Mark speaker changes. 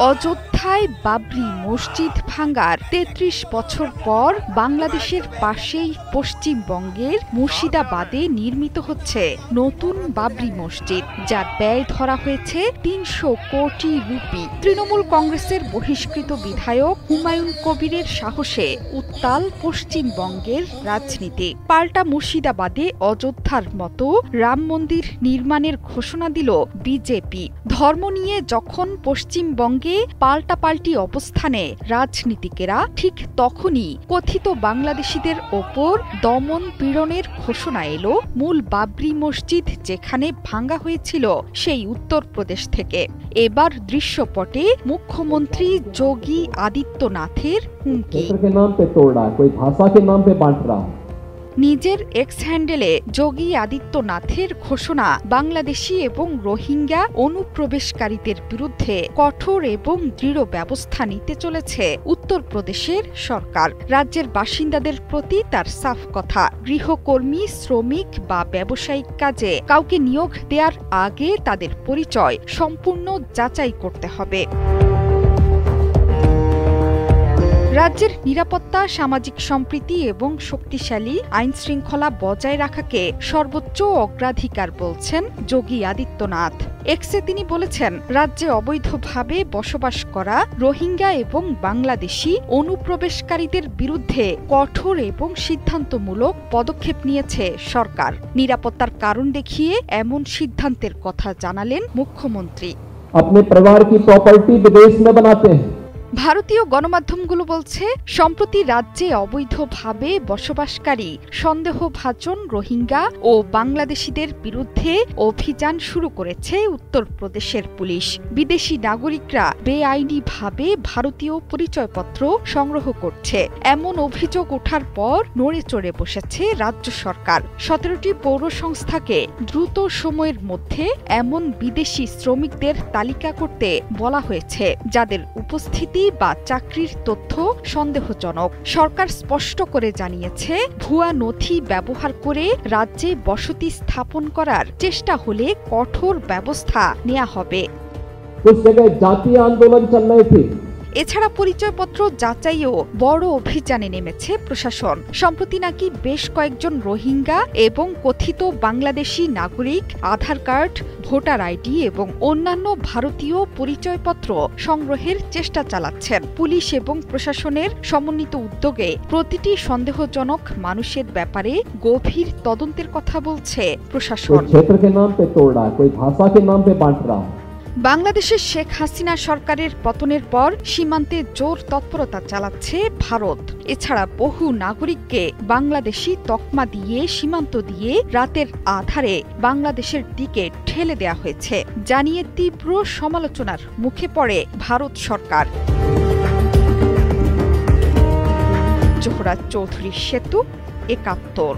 Speaker 1: অযোধ্যায় বাবরি মসজিদ ভাঙার ৩৩ বছর পর বাংলাদেশের পাশেই পশ্চিমবঙ্গের মুর্শিদাবাদে নির্মিত হচ্ছে নতুন বাবরি মসজিদ, যার ব্যয় ধরা হয়েছে ৩০০ কোটি রুপি। তৃণমূল কংগ্রেসের বহিষ্কৃত বিধায়ক হুমায়ুন কবিরের সাহসে উত্তাল পশ্চিমবঙ্গের রাজনীতি। পাল্টা মুর্শিদাবাদে অযোধ্যার মতো রাম মন্দির নির্মাণের ঘোষণা দিল বিজেপি। ধর্ম নিয়ে যখন পশ্চিমবঙ্গে পাল্টাপাল্টি অবস্থানে রাজনীতিকেরা, ঠিক তখনই কথিত বাংলাদেশিদের ওপর দমন পীড়নের ঘোষণা এলো মূল বাবরি মসজিদ যেখানে ভাঙা হয়েছিল সেই উত্তরপ্রদেশ থেকে। এবার দৃশ্যপটে মুখ্যমন্ত্রী যোগী আদিত্যনাথের হুমকি। নিজের এক্স হ্যান্ডেলে যোগী আদিত্যনাথের ঘোষণা, বাংলাদেশি এবং রোহিঙ্গা অনুপ্রবেশকারীদের বিরুদ্ধে কঠোর এবং দৃঢ় ব্যবস্থা নিতে চলেছে উত্তরপ্রদেশের সরকার। রাজ্যের বাসিন্দাদের প্রতি তার সাফ কথা, গৃহকর্মী, শ্রমিক বা ব্যবসায়িক কাজে কাউকে নিয়োগ দেওয়ার আগে তাদের পরিচয় সম্পূর্ণ যাচাই করতে হবে। রাজ্যের নিরাপত্তা, সামাজিক সম্প্রীতি এবং শক্তিশালী আইন শৃঙ্খলা বজায় রাখাকে সর্বোচ্চ অগ্রাধিকার বলছেন যোগী আদিত্যনাথ। এক্সে তিনি বলেছেন, রাজ্যে অবৈধভাবে বসবাস করা রোহিঙ্গা এবং বাংলাদেশি অনুপ্রবেশকারীদের বিরুদ্ধে কঠোর এবং সিদ্ধান্তমূলক পদক্ষেপ নিয়েছে সরকার। নিরাপত্তার কারণ দেখিয়ে এমন সিদ্ধান্তের কথা জানালেন মুখ্যমন্ত্রী।
Speaker 2: अपने परिवार की प्रॉपर्टी विदेश में बनाते हैं।
Speaker 1: ভারতীয় গণমাধ্যমগুলো বলছে, সম্প্রতি রাজ্যে অবৈধভাবে বসবাসকারী সন্দেহভাজন রোহিঙ্গা ও বাংলাদেশিদের বিরুদ্ধে অভিযান শুরু করেছে উত্তরপ্রদেশের পুলিশ। বিদেশি নাগরিকরা বেআইনিভাবে ভারতীয় পরিচয়পত্র সংগ্রহ করছে, এমন অভিযোগ ওঠার পর নড়েচড়ে বসেছে রাজ্য সরকার। ১৭টি পৌর সংস্থাকে দ্রুত সময়ের মধ্যে এমন বিদেশি শ্রমিকদের তালিকা করতে বলা হয়েছে যাদের উপস্থিতি বা চাকরির তথ্য সন্দেহজনক। সরকার স্পষ্ট করে জানিয়েছে, ভুয়া নথি ব্যবহার করে রাজ্যে বসতি স্থাপন করার চেষ্টা হলে কঠোর ব্যবস্থা নেওয়া হবে।
Speaker 2: জাতীয় আন্দোলন চল রহে থে।
Speaker 1: এছাড়া পরিচয়পত্র যাচাইও বড় অভিযানে নেমেছে প্রশাসন। সম্প্রতি নাকি বেশ কয়েকজন রোহিঙ্গা এবং কথিত বাংলাদেশি নাগরিক আধার কার্ড, ভোটার আইডি এবং অন্যান্য ভারতীয় পরিচয়পত্র সংগ্রহের চেষ্টা চালাচ্ছেন। পুলিশ এবং প্রশাসনের সমন্বিত উদ্যোগে প্রতিটি সন্দেহজনক মানুষের ব্যাপারে গভীর তদন্তের কথা বলছে প্রশাসন। বাংলাদেশের শেখ হাসিনা সরকারের পতনের পর সীমান্তে জোর তৎপরতা চালাচ্ছে ভারত। এছাড়া বহু নাগরিককে বাংলাদেশি তকমা দিয়ে সীমান্ত দিয়ে রাতের আধারে বাংলাদেশের দিকে ঠেলে দেয়া হয়েছে, জানিয়ে তীব্র সমালোচনার মুখে পড়ে ভারত সরকার। জোহরা চৌধুরী সেতু, ৭১।